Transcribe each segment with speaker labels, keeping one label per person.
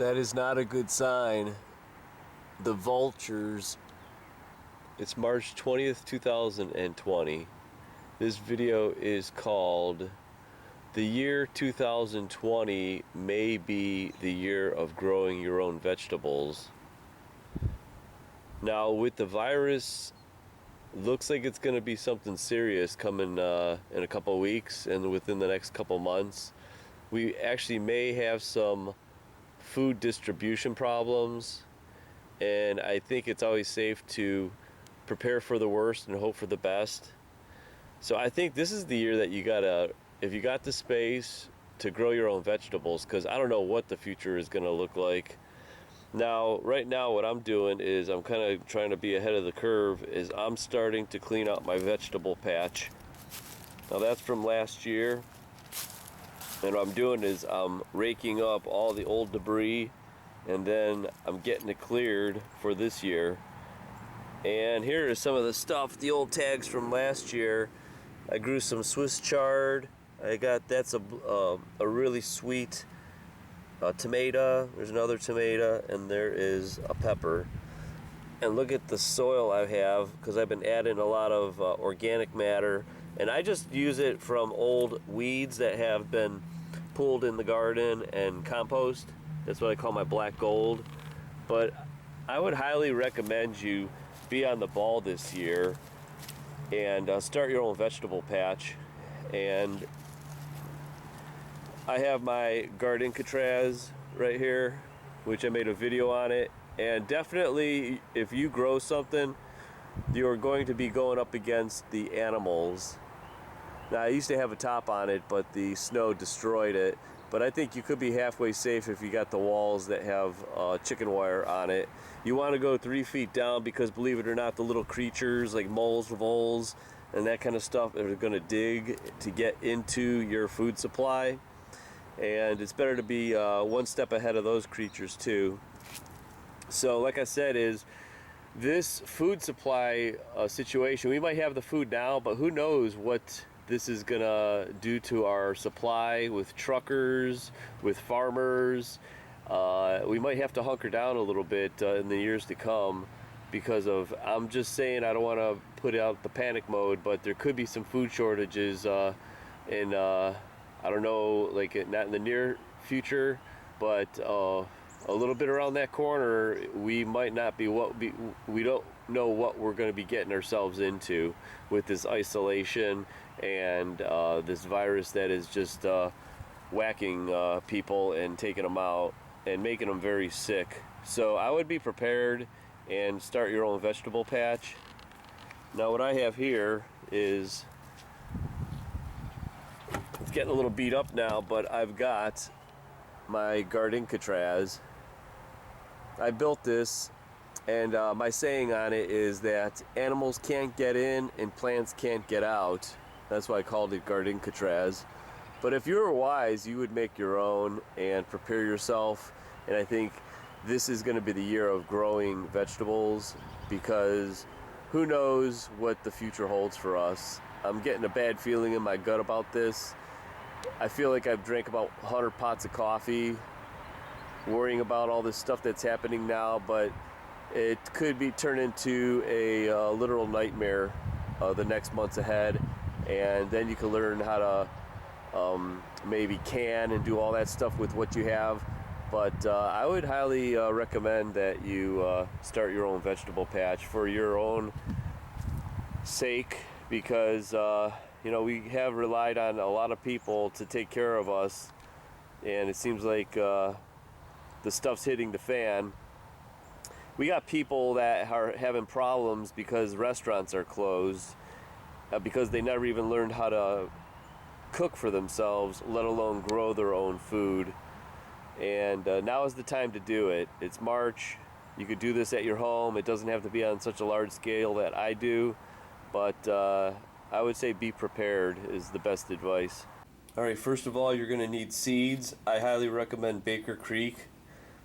Speaker 1: That is not a good sign. The vultures. It's March 20th, 2020. This video is called "The Year 2020 May Be the Year of Growing Your Own Vegetables." Now, with the virus, looks like it's going to be something serious coming in a couple of weeks and within the next couple of months. We actually may have some food distribution problems, and I think it's always safe to prepare for the worst and hope for the best. So I think this is the year that you gotta, if you got the space, to grow your own vegetables, because I don't know what the future is going to look like. Now, right now, what I'm doing is I'm kind of trying to be ahead of the curve. Is I'm starting to clean out my vegetable patch. Now that's from last year. And what I'm doing is I'm raking up all the old debris, and then I'm getting it cleared for this year. And here is some of the stuff, the old tags from last year. I grew some Swiss chard. That's a really sweet tomato. There's another tomato, and there is a pepper. And look at the soil I have, because I've been adding a lot of organic matter. And I just use it from old weeds that have been pulled in the garden and compost. That's what I call my black gold. But I would highly recommend you be on the ball this year and start your own vegetable patch. And I have my Gardencatraz right here, which I made a video on it. And definitely, if you grow something, you're going to be going up against the animals. Now, I used to have a top on it, but the snow destroyed it. But I think you could be halfway safe if you got the walls that have chicken wire on it. You want to go 3 feet down, because believe it or not, the little creatures like moles, voles, and that kind of stuff are going to dig to get into your food supply. And it's better to be one step ahead of those creatures too. So like I said, is this food supply situation, we might have the food now, but who knows what this is gonna do to our supply with truckers, with farmers. We might have to hunker down a little bit in the years to come, because of, I'm just saying, I don't want to put out the panic mode, but there could be some food shortages in I don't know, like not in the near future, but a little bit around that corner. We might not be we don't know what we're going to be getting ourselves into with this isolation and this virus that is just whacking people and taking them out and making them very sick. So I would be prepared and start your own vegetable patch. Now what I have here is, it's getting a little beat up now, but I've got my Gardencatraz. I built this, and my saying on it is that animals can't get in and plants can't get out. That's why I called it Gardencatraz. But if you were wise, you would make your own and prepare yourself. And I think this is going to be the year of growing vegetables, because who knows what the future holds for us. I'm getting a bad feeling in my gut about this. I feel like I've drank about 100 pots of coffee worrying about all this stuff that's happening now, but it could be turned into a literal nightmare the next months ahead. And then you can learn how to maybe can and do all that stuff with what you have. But I would highly recommend that you start your own vegetable patch for your own sake, because we have relied on a lot of people to take care of us, and it seems like the stuff's hitting the fan. We got people that are having problems because restaurants are closed, because they never even learned how to cook for themselves, let alone grow their own food. And now is the time to do it. It's March. You could do this at your home. It doesn't have to be on such a large scale that I do, but I would say be prepared is the best advice. Alright, first of all, you're going to need seeds. I highly recommend Baker Creek.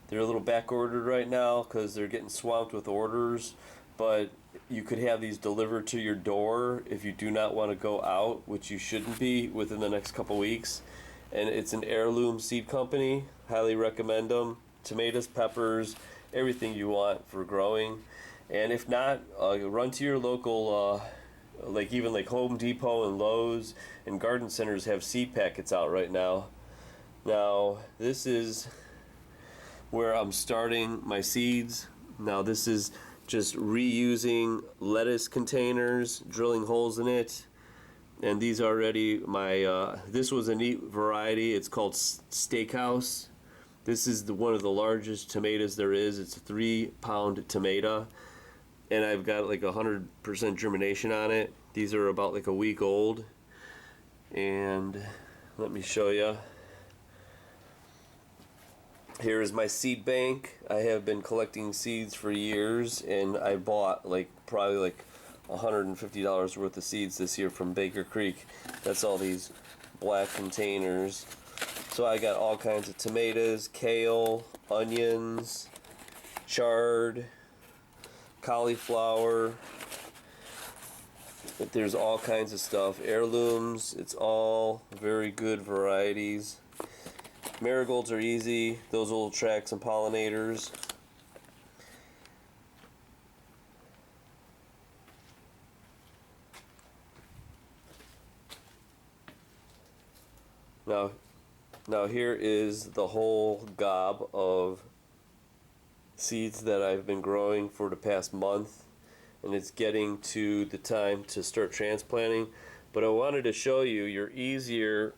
Speaker 1: They're a little back ordered right now because they're getting swamped with orders, but you could have these delivered to your door if you do not want to go out, which you shouldn't be within the next couple weeks. And it's an heirloom seed company. Highly recommend them. tomatoes, peppers, everything you want for growing. And if not, run to your local, like even like Home Depot and Lowe's and garden centers have seed packets out right now. Now this is where I'm starting my seeds. Now this is just reusing lettuce containers, drilling holes in it. And these are already my, this was a neat variety. It's called Steakhouse. This is one of the largest tomatoes there is. It's a 3-pound tomato. And I've got like 100% germination on it. These are about like a week old. And let me show you. Here is my seed bank. I have been collecting seeds for years, and I bought like probably like $150 worth of seeds this year from Baker Creek. That's all these black containers. So I got all kinds of tomatoes, kale, onions, chard, cauliflower. But there's all kinds of stuff. Heirlooms. It's all very good varieties. Marigolds are easy. Those will attract some pollinators. Now here is the whole gob of seeds that I've been growing for the past month, and it's getting to the time to start transplanting. But I wanted to show you, you're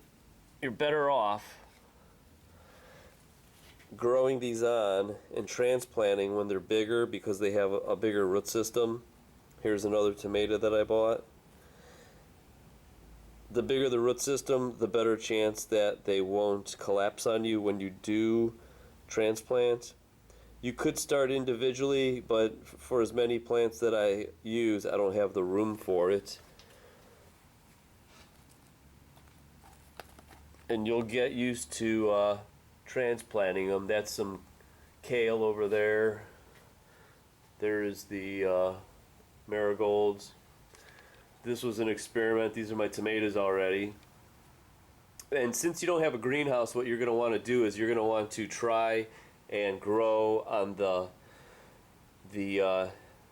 Speaker 1: better off growing these on and transplanting when they're bigger because they have a bigger root system. Here's another tomato that I bought. The bigger the root system, the better chance that they won't collapse on you when you do transplant. You could start individually, but for as many plants that I use, I don't have the room for it. And you'll get used to transplanting them. That's some kale over there. There's the marigolds. This was an experiment. These are my tomatoes already. And since you don't have a greenhouse, what you're going to want to do is you're going to want to try and grow on the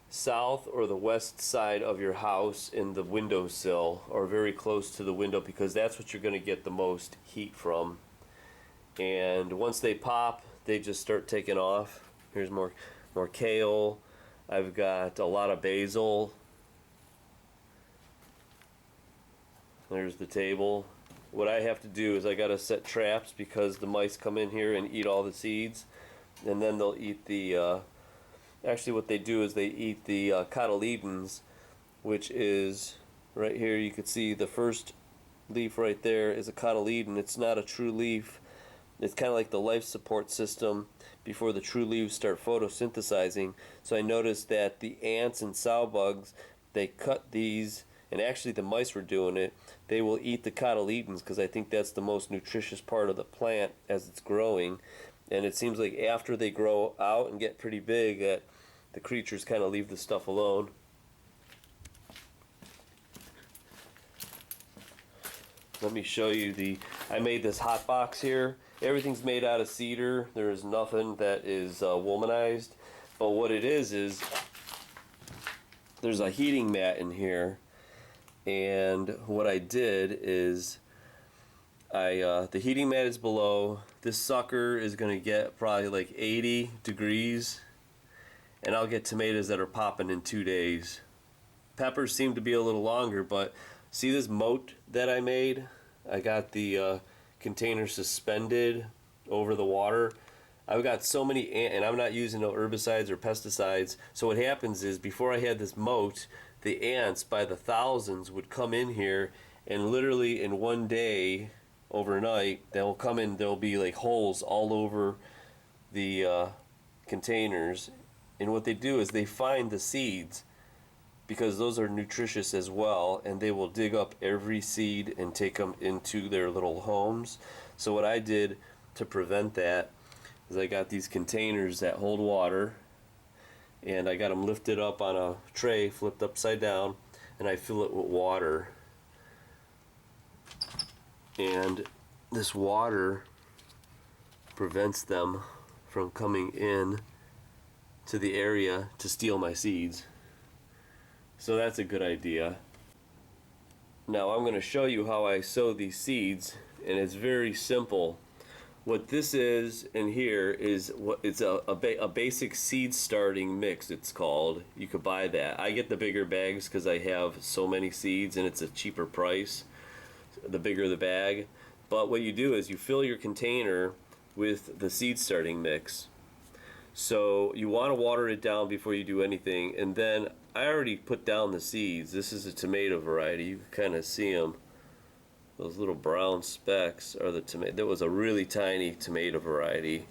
Speaker 1: south or the west side of your house in the windowsill, or very close to the window, because that's what you're going to get the most heat from. And once they pop, they just start taking off. Here's more kale. I've got a lot of basil. There's the table. What I have to do is I got to set traps because the mice come in here and eat all the seeds, and then they'll eat the actually what they do is they eat the cotyledons, which is right here. You can see the first leaf right there is a cotyledon. It's not a true leaf. It's kind of like the life support system before the true leaves start photosynthesizing. So I noticed that the ants and sow bugs, they cut these, and actually the mice were doing it. They will eat the cotyledons because I think that's the most nutritious part of the plant as it's growing. And it seems like after they grow out and get pretty big, that the creatures kind of leave the stuff alone. Let me show you I made this hot box here. Everything's made out of cedar. There is nothing that is womanized. But what it is there's a heating mat in here. And what I did is the heating mat is below. This sucker is going to get probably like 80 degrees. And I'll get tomatoes that are popping in 2 days. Peppers seem to be a little longer, but see this moat that I made? I got the container suspended over the water. I've got so many and I'm not using no herbicides or pesticides. So what happens is, before I had this moat, the ants by the thousands would come in here, and literally in one day, overnight, they'll come in. There'll be like holes all over the containers, and what they do is they find the seeds, because those are nutritious as well, and they will dig up every seed and take them into their little homes. So what I did to prevent that is I got these containers that hold water, and I got them lifted up on a tray, flipped upside down, and I fill it with water. And this water prevents them from coming in to the area to steal my seeds. So that's a good idea. Now I'm going to show you how I sow these seeds, and it's very simple. What this is in here is it's a basic seed starting mix, it's called. You could buy that. I get the bigger bags because I have so many seeds and it's a cheaper price, the bigger the bag. But what you do is you fill your container with the seed starting mix. So you want to water it down before you do anything, and then I already put down the seeds. This is a tomato variety. You can kind of see them. Those little brown specks are the tomato. That was a really tiny tomato variety.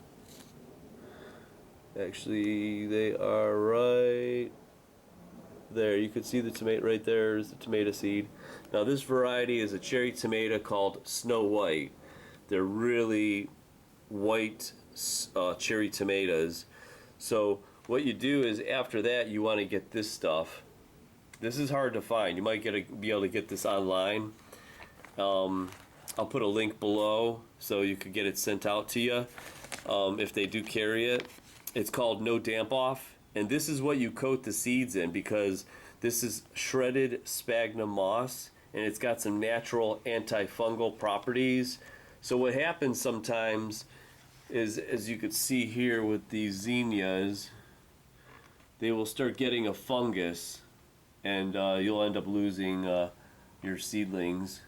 Speaker 1: Actually, they are right there. You can see the tomato right there is the tomato seed. Now this variety is a cherry tomato called Snow White. They're really white cherry tomatoes. So what you do is after that you want to get this stuff. This is hard to find. You might be able to get this online. I'll put a link below so you could get it sent out to you if they do carry it. It's called No Damp Off, and this is what you coat the seeds in, because this is shredded sphagnum moss and it's got some natural antifungal properties. So what happens sometimes is, as you could see here with these zinnias, they will start getting a fungus, and you'll end up losing your seedlings.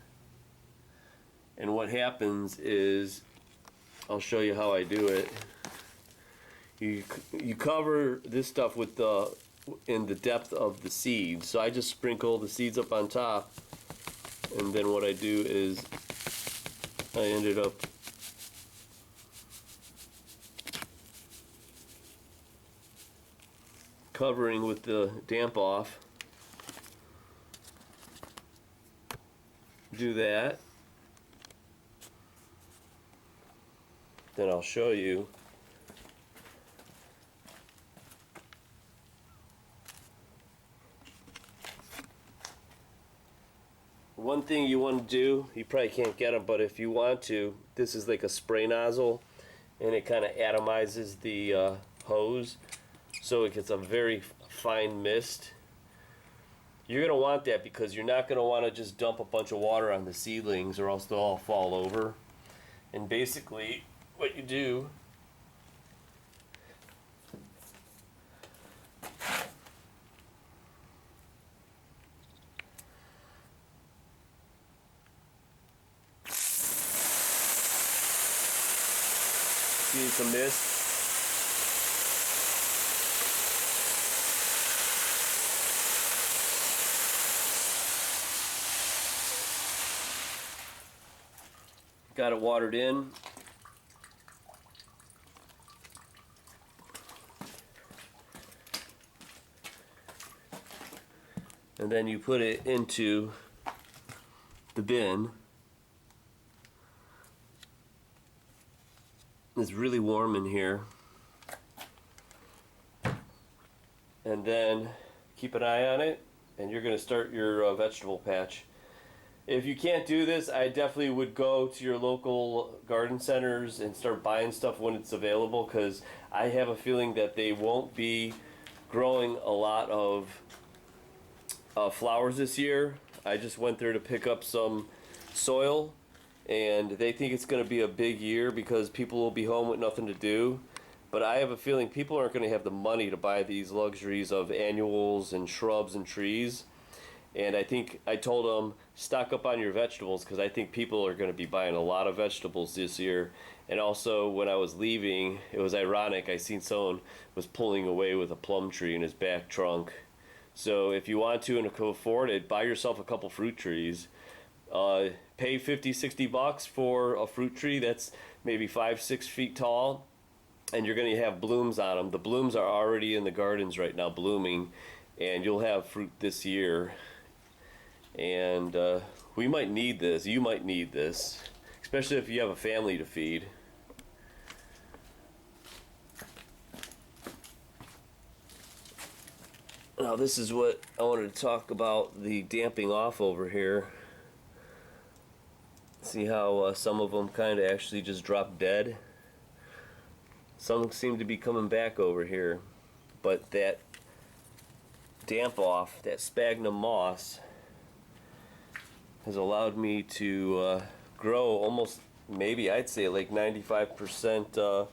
Speaker 1: And what happens is, I'll show you how I do it. You cover this stuff with in the depth of the seeds. So I just sprinkle the seeds up on top, and then what I do is I ended up covering with the damp off. Do that. Then I'll show you. One thing you want to do, you probably can't get them, but if you want to, this is like a spray nozzle, and it kind of atomizes the hose, so it gets a very fine mist. You're going to want that because you're not going to want to just dump a bunch of water on the seedlings, or else they'll all fall over. And basically what you do see some mist. Got it watered in. And then you put it into the bin. It's really warm in here. And then keep an eye on it, and you're going to start your vegetable patch. If you can't do this, I definitely would go to your local garden centers and start buying stuff when it's available, because I have a feeling that they won't be growing a lot of flowers this year. I just went there to pick up some soil, and they think it's going to be a big year because people will be home with nothing to do. But I have a feeling people aren't going to have the money to buy these luxuries of annuals and shrubs and trees. And I think I told them, stock up on your vegetables, because I think people are going to be buying a lot of vegetables this year. And also, when I was leaving, it was ironic. I seen someone was pulling away with a plum tree in his back trunk. So if you want to and can afford it, buy yourself a couple fruit trees. Pay $50-$60 for a fruit tree that's maybe 5-6 feet tall, and you're going to have blooms on them. The blooms are already in the gardens right now blooming, and you'll have fruit this year. And we might need this. You might need this, especially if you have a family to feed. Now this is what I wanted to talk about, the damping off over here. See how some of them kind of actually just drop dead? Some seem to be coming back over here, but that damp off, that sphagnum moss, has allowed me to grow almost, maybe I'd say like 95%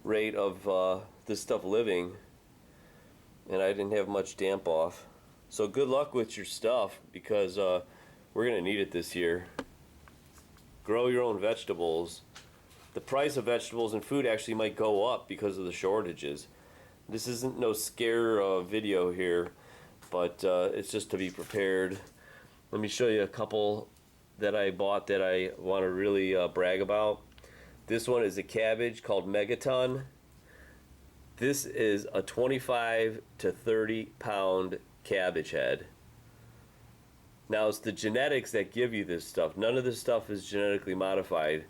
Speaker 1: rate of this stuff living, and I didn't have much damp off. So good luck with your stuff, because we're gonna need it this year. Grow your own vegetables. The price of vegetables and food actually might go up because of the shortages. This isn't no scare video here, but it's just to be prepared. Let me show you a couple that I bought that I want to really brag about. This one is a cabbage called Megaton. This is a 25 to 30 pound cabbage head. Now, it's the genetics that give you this stuff. None of this stuff is genetically modified.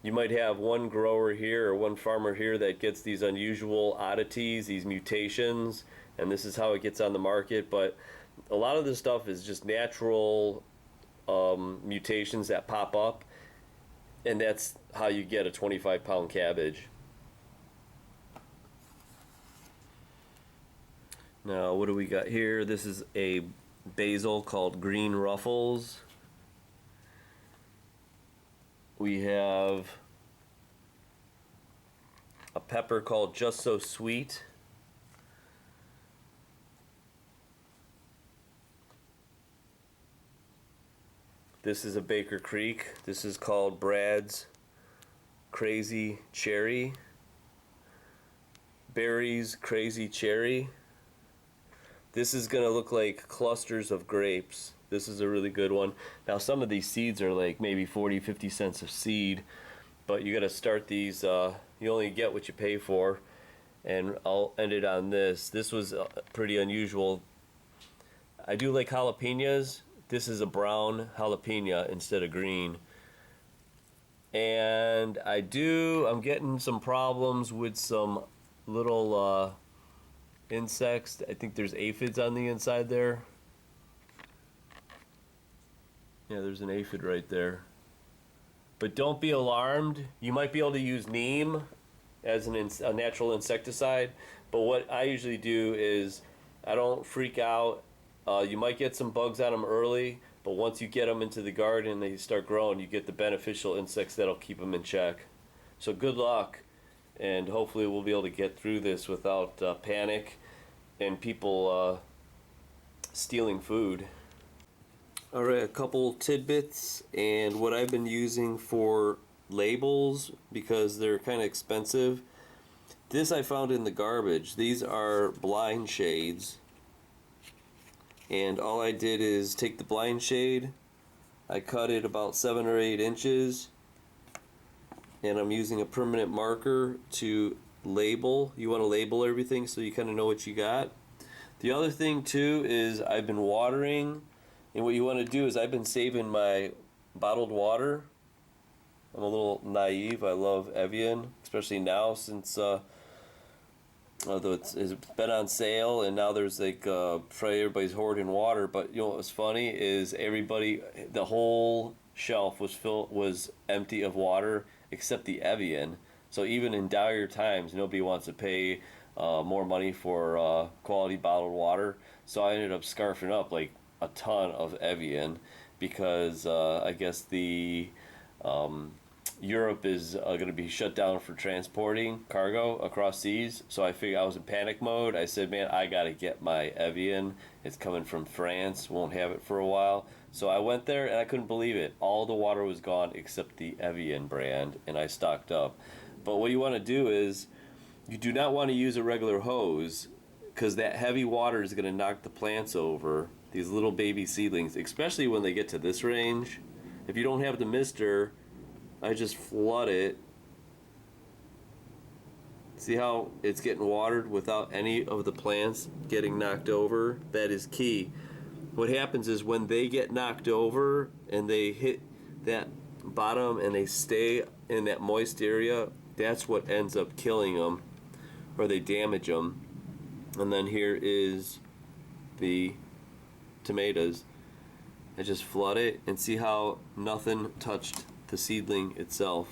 Speaker 1: You might have one grower here or one farmer here that gets these unusual oddities, these mutations, and this is how it gets on the market. But a lot of this stuff is just natural mutations that pop up, and that's how you get a 25-pound cabbage. Now, what do we got here? This is a basil called Green Ruffles. We have a pepper called Just So Sweet. This is a Baker Creek. This is called Brad's Crazy Cherry. Berries Crazy Cherry. This is gonna look like clusters of grapes. This is a really good one. Now, some of these seeds are like maybe 40-50 cents a seed, but you gotta start these, you only get what you pay for. And I'll end it on this. This was pretty unusual. I do like jalapenos. This is a brown jalapeno instead of green. And I'm getting some problems with some little insects. I think there's aphids on the inside there. Yeah, there's an aphid right there. But don't be alarmed. You might be able to use neem as a natural insecticide. But what I usually do is I don't freak out. You might get some bugs on them early, but once you get them into the garden and they start growing, you get the beneficial insects that'll keep them in check. So good luck, and hopefully we'll be able to get through this without panic and people stealing food. Alright, a couple tidbits and what I've been using for labels, because they're kind of expensive. This I found in the garbage. These are blind shades. And all I did is take the blind shade, I cut it about 7 or 8 inches, and I'm using a permanent marker to label. You want to label everything so you kind of know what you got. The other thing too is I've been watering, and what you want to do is I've been saving my bottled water. I'm a little naive. I love Evian, especially now since although it's been on sale, and now there's like probably everybody's hoarding water. But you know what was funny is the whole shelf was empty of water except the Evian. So even in dire times, nobody wants to pay more money for quality bottled water. So I ended up scarfing up like a ton of Evian because I guess the Europe is going to be shut down for transporting cargo across seas. So I figured, I was in panic mode. I said, man, I got to get my Evian. It's coming from France. Won't have it for a while. So I went there and I couldn't believe it. All the water was gone except the Evian brand, and I stocked up. But what you want to do is you do not want to use a regular hose, because that heavy water is going to knock the plants over, these little baby seedlings, especially when they get to this range. If you don't have the mister, I just flood it. See how it's getting watered without any of the plants getting knocked over? That is key. What happens is when they get knocked over and they hit that bottom and they stay in that moist area, that's what ends up killing them, or they damage them. And then here is the tomatoes. I just flood it, and see how nothing touched the seedling itself.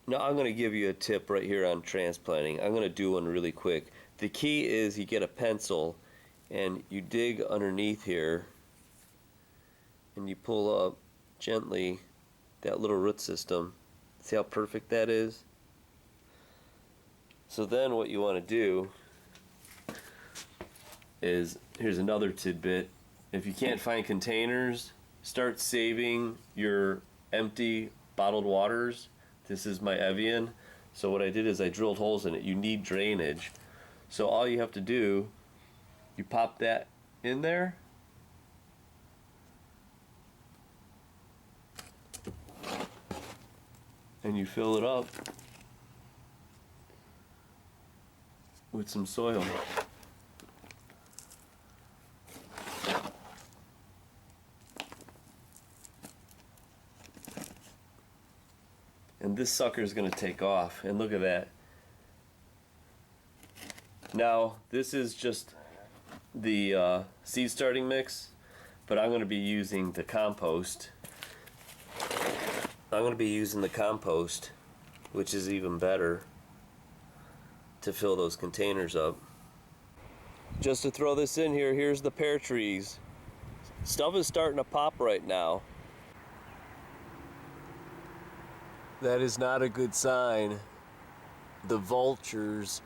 Speaker 1: Now I'm going to give you a tip right here on transplanting. I'm going to do one really quick. The key is you get a pencil and you dig underneath here and you pull up gently that little root system. See how perfect that is? So then what you want to do is, here's another tidbit. If you can't find containers, start saving your empty bottled waters. This is my Evian. So what I did is I drilled holes in it. You need drainage. So all you have to do, you pop that in there. And you fill it up with some soil. And this sucker is going to take off. And look at that. Now, this is just the seed starting mix, but I'm going to be using the compost. I'm going to be using the compost, which is even better, to fill those containers up. Just to throw this in here, here's the pear trees. Stuff is starting to pop right now. That is not a good sign. The vultures